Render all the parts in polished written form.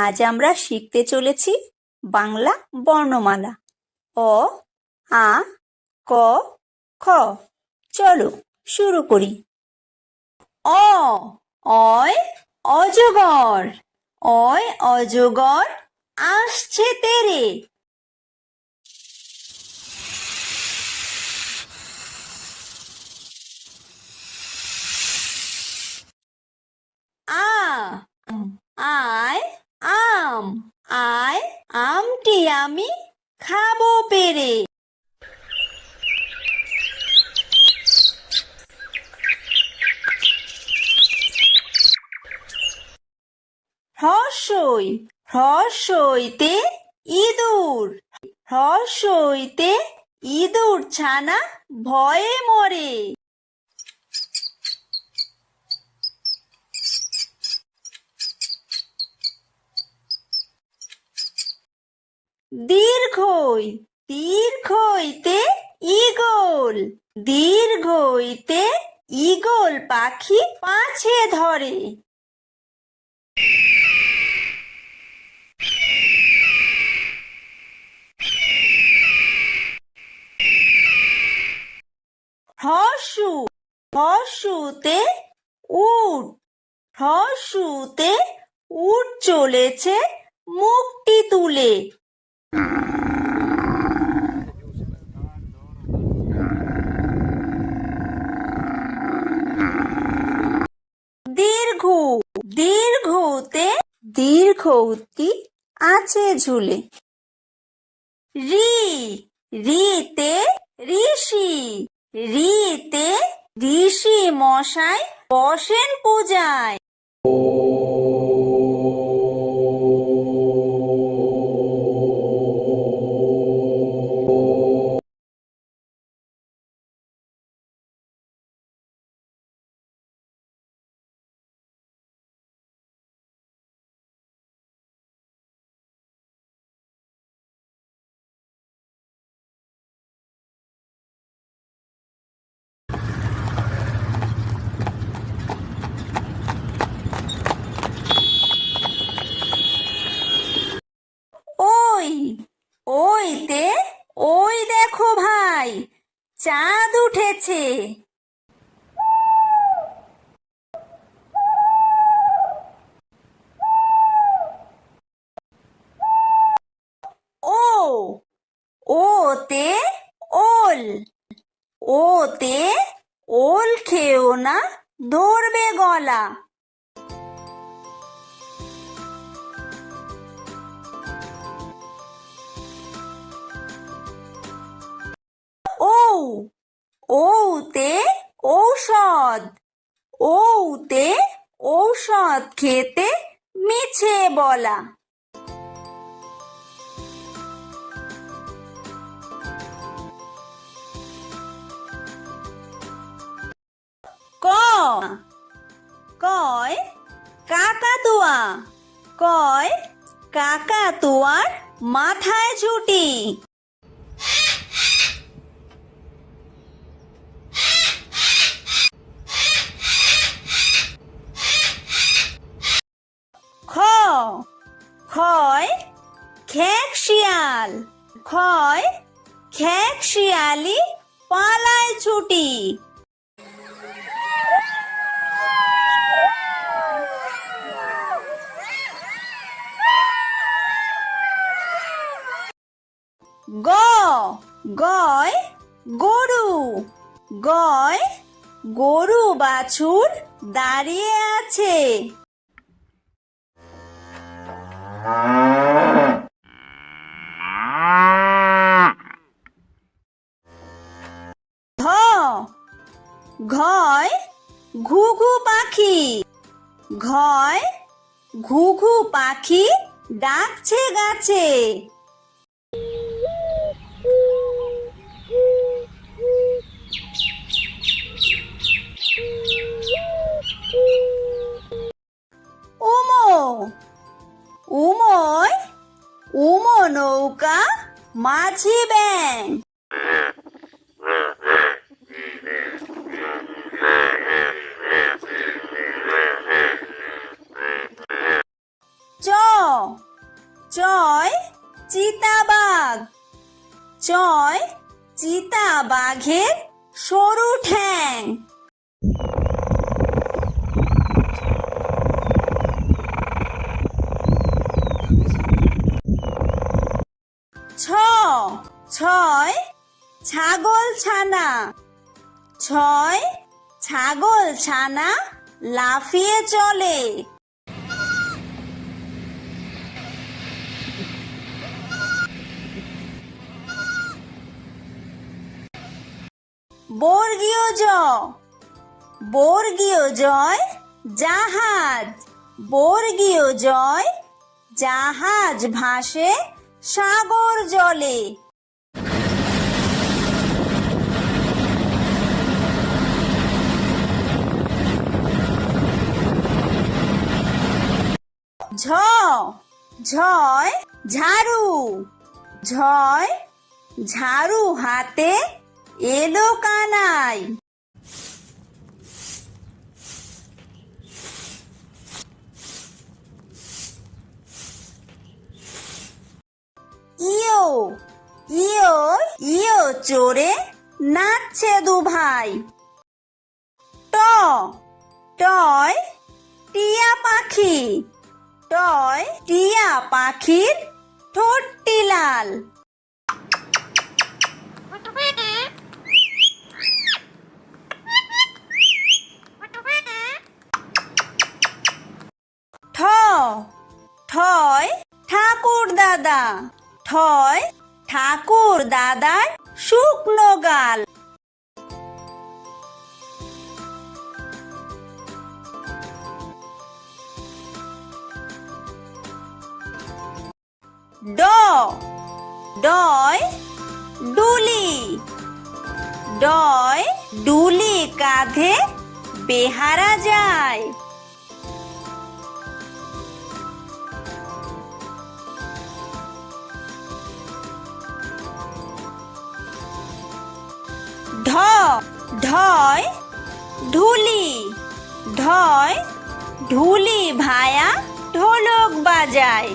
আজ আমরা শিখতে চলেছি বাংলা বর্ণমালা অ, আ, ক, খ। চলো শুরু করি। অ, অয় অজগর, অয় অজগর আসছে তেরে। আ, আয় আম, আয় আমটি আমি খাবো পেরে। হ্রস্বই, হ্রস্বইতে ইঁদুর, হ্রস্বইতে ইঁদুর ছানা ভয়ে মরে। দীর্ঘই, দীর্ঘইতে ঈগল, দীর্ঘইতে ঈগল পাখি পাছে ধরে। হ্রস্বু, হ্রস্বুতে উট, হ্রস্বুতে উট চলেছে মুখটি তুলে। দীর্ঘ, দীর্ঘতে দীর্ঘউতি আছে ঝুলে। রি, রিতে ঋষি, রিতে ঋষি মশাই বসেন পূজায়। ওই, ওইতে ওই দেখো ভাই চাঁদ উঠেছে। ও, ওতে ওল, ওতে ওল খেও না ধরবে গলা। ও, ওতে ঔষধ, ওতে ঔষধ খেতে মিছে বলা। ক, কয় কাকাতুয়া, কয় কাকাতুয়ার মাথায় ঝুঁটি। খ, খয় খেক শিয়াল, খয় খেক শিয়ালি পালায় ছুটি। গ, গয় গরু, গয় গরু বাছুর দাঁড়িয়ে আছে। ঘ, ঘয় ঘুঘু পাখি, ঘয় ঘুঘু পাখি ডাকছে গাছে। উমো, উময় উমো নৌকা মাঝি ব্যাং। চ, বাঘের সরু ঠ্যাং। ছয় ছাগল ছানা। ছয় ছাগল ছানা লাফিয়ে চলে। বর্গীয় জ। বর্গীয় জয় জাহাজ। বর্গীয় জয় জাহাজ ভাসে সাগর জলে। ঝ ঝয় ঝাড়ু। ঝয় ঝাড়ু হাতে এলো কানাই। ইয়ো ইয়ো ইয়ো চড়ে নাচছে দু ভাই। ট টয় টিয়া পাখি। টয় টিয়া পাখির ঠোঁটটি লাল। ঠ ঠয় ঠাকুর দাদা। ঠয় ঠাকুর দাদার শুকনো গাল। ড ডয় ডুলি। ডয় ডুলি কাঁধে বেহারা যায়। ঢ ঢয় ঢুলি। ঢয় ঢুলি ভায়া ঢোলক বাজায়।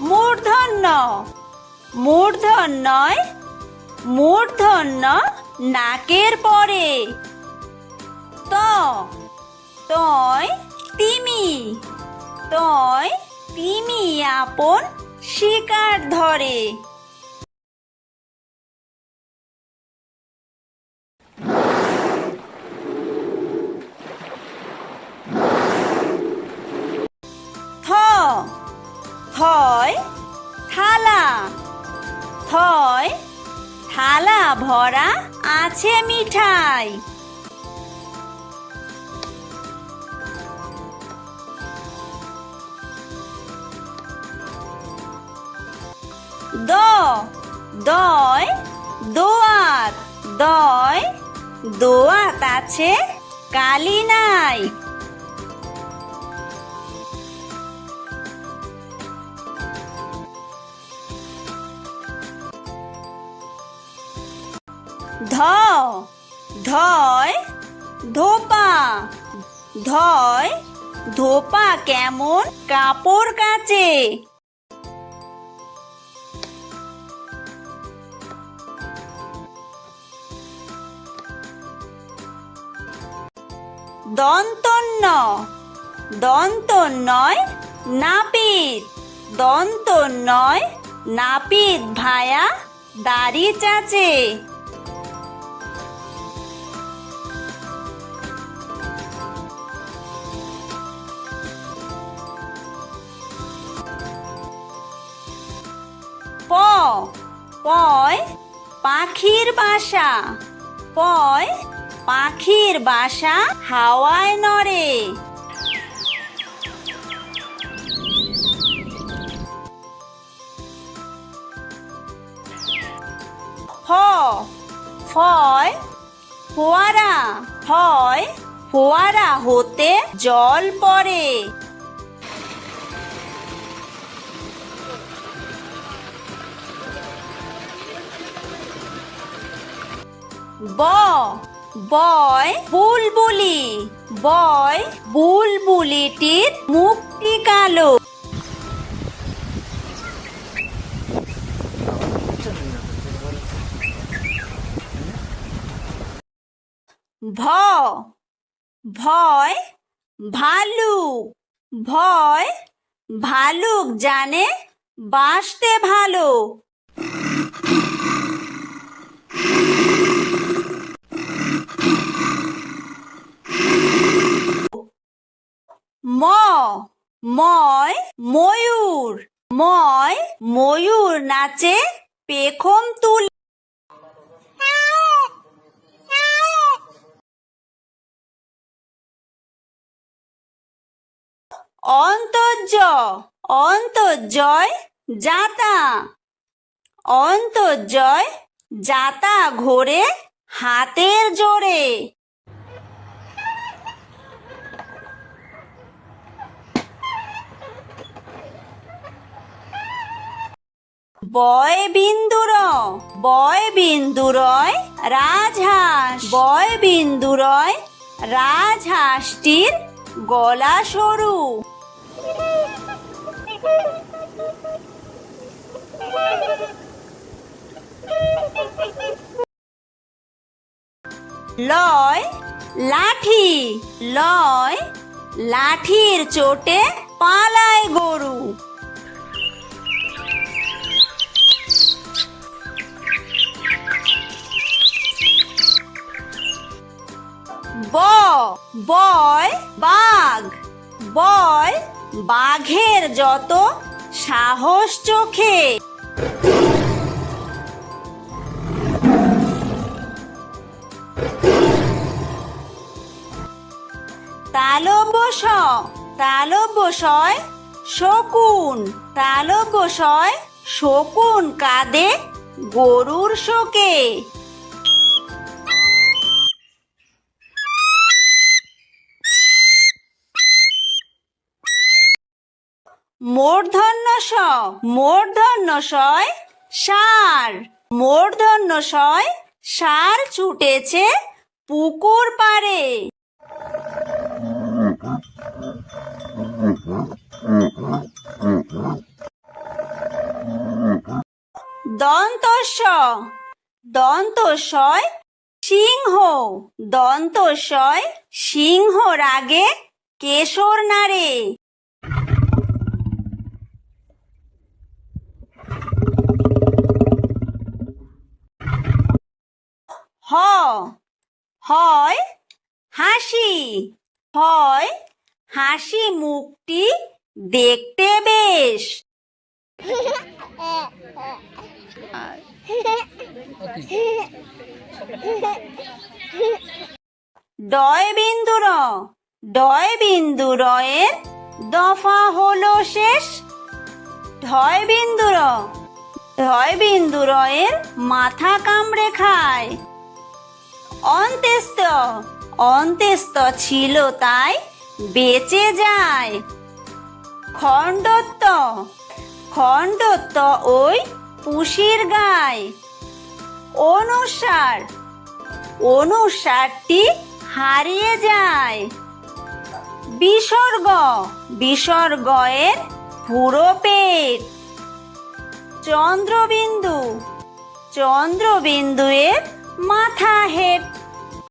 মূর্ধন্য মূর্ধন্যয় মূর্ধন্য নাকের পরে। ত তয় তিমি। তয় তিমি আপন শিকার ধরে। থ থয় থালা। থয় থালা ভরা আছে মিঠাই। দ দয় দোয়াত। দয় দোয়াত আছে কালি নাই। ধ ধয় ধোপা। ধয় ধোপা কেমন কাপড় কাচে। দন্তন্য দন্তন্যয় নাপিত। দন্তন্যয় নাপিত ভায়া দাড়ি চাচে। প পয় পাখির বাসা। পয় পাখির বাসা হাওয়ায় নড়ে। ফ ফয় ফোয়ারা। ফয় ফোয়ারা হতে জল পড়ে। ব বয় বুলবুলি। বয় বুলবুলিটির মুখটি কালো। ভ ভয় ভালুক। ভয় ভালুক জানে বাসতে ভালো। ম ময় ময়ূর। ময় ময়ূর নাচে পেখম তুলে। অন্তর্য অন্তর্জয় যাতা। অন্তর্জয় যাতা ঘোরে হাতের জোরে। বয় বিন্দুর বয় বিন্দুরয় রাজহাঁস। বয় বিন্দুরয় রাজহাঁসটির গলা সরু। লয় লাঠি। লয় লাঠির চোটে পালায় গরু। বয় বাঘ। বয় বাঘের যত সাহস চোখে। তালব্য তালব্যশয় শকুন। তালব্যশয় শকুন কাঁদে গরুর শোকে। মূর্ধন্য ষ মূর্ধন্য শয় ষাঁড়। মূর্ধন্য শয় ষাঁড় ছুটেছে পুকুর পাড়ে। দন্তস্ব দন্তস্বয় সিংহ। দন্তস্বয় সিংহ রাগে কেশর নাড়ে। হয় হাসি। হয় হাসি মুখটি দেখতে বেশ। ডয় বিন্দুর ডয় বিন্দুরয়ের দফা হলো শেষ। ঢয় বিন্দুর ঢয় বিন্দুরয়ের মাথা কামড়ে খায়। অন্ত্যেস্ত অন্ত্যেস্ত ছিল তাই বেঁচে যায়। খণ্ডত্ব খণ্ডত্ব ওই পুষির গায়। অনুসার অনুসারটি হারিয়ে যায়। বিসর্গ বিসর্গয়ের পুরো পেট। চন্দ্রবিন্দু চন্দ্রবিন্দুয়ের মাথা হেট।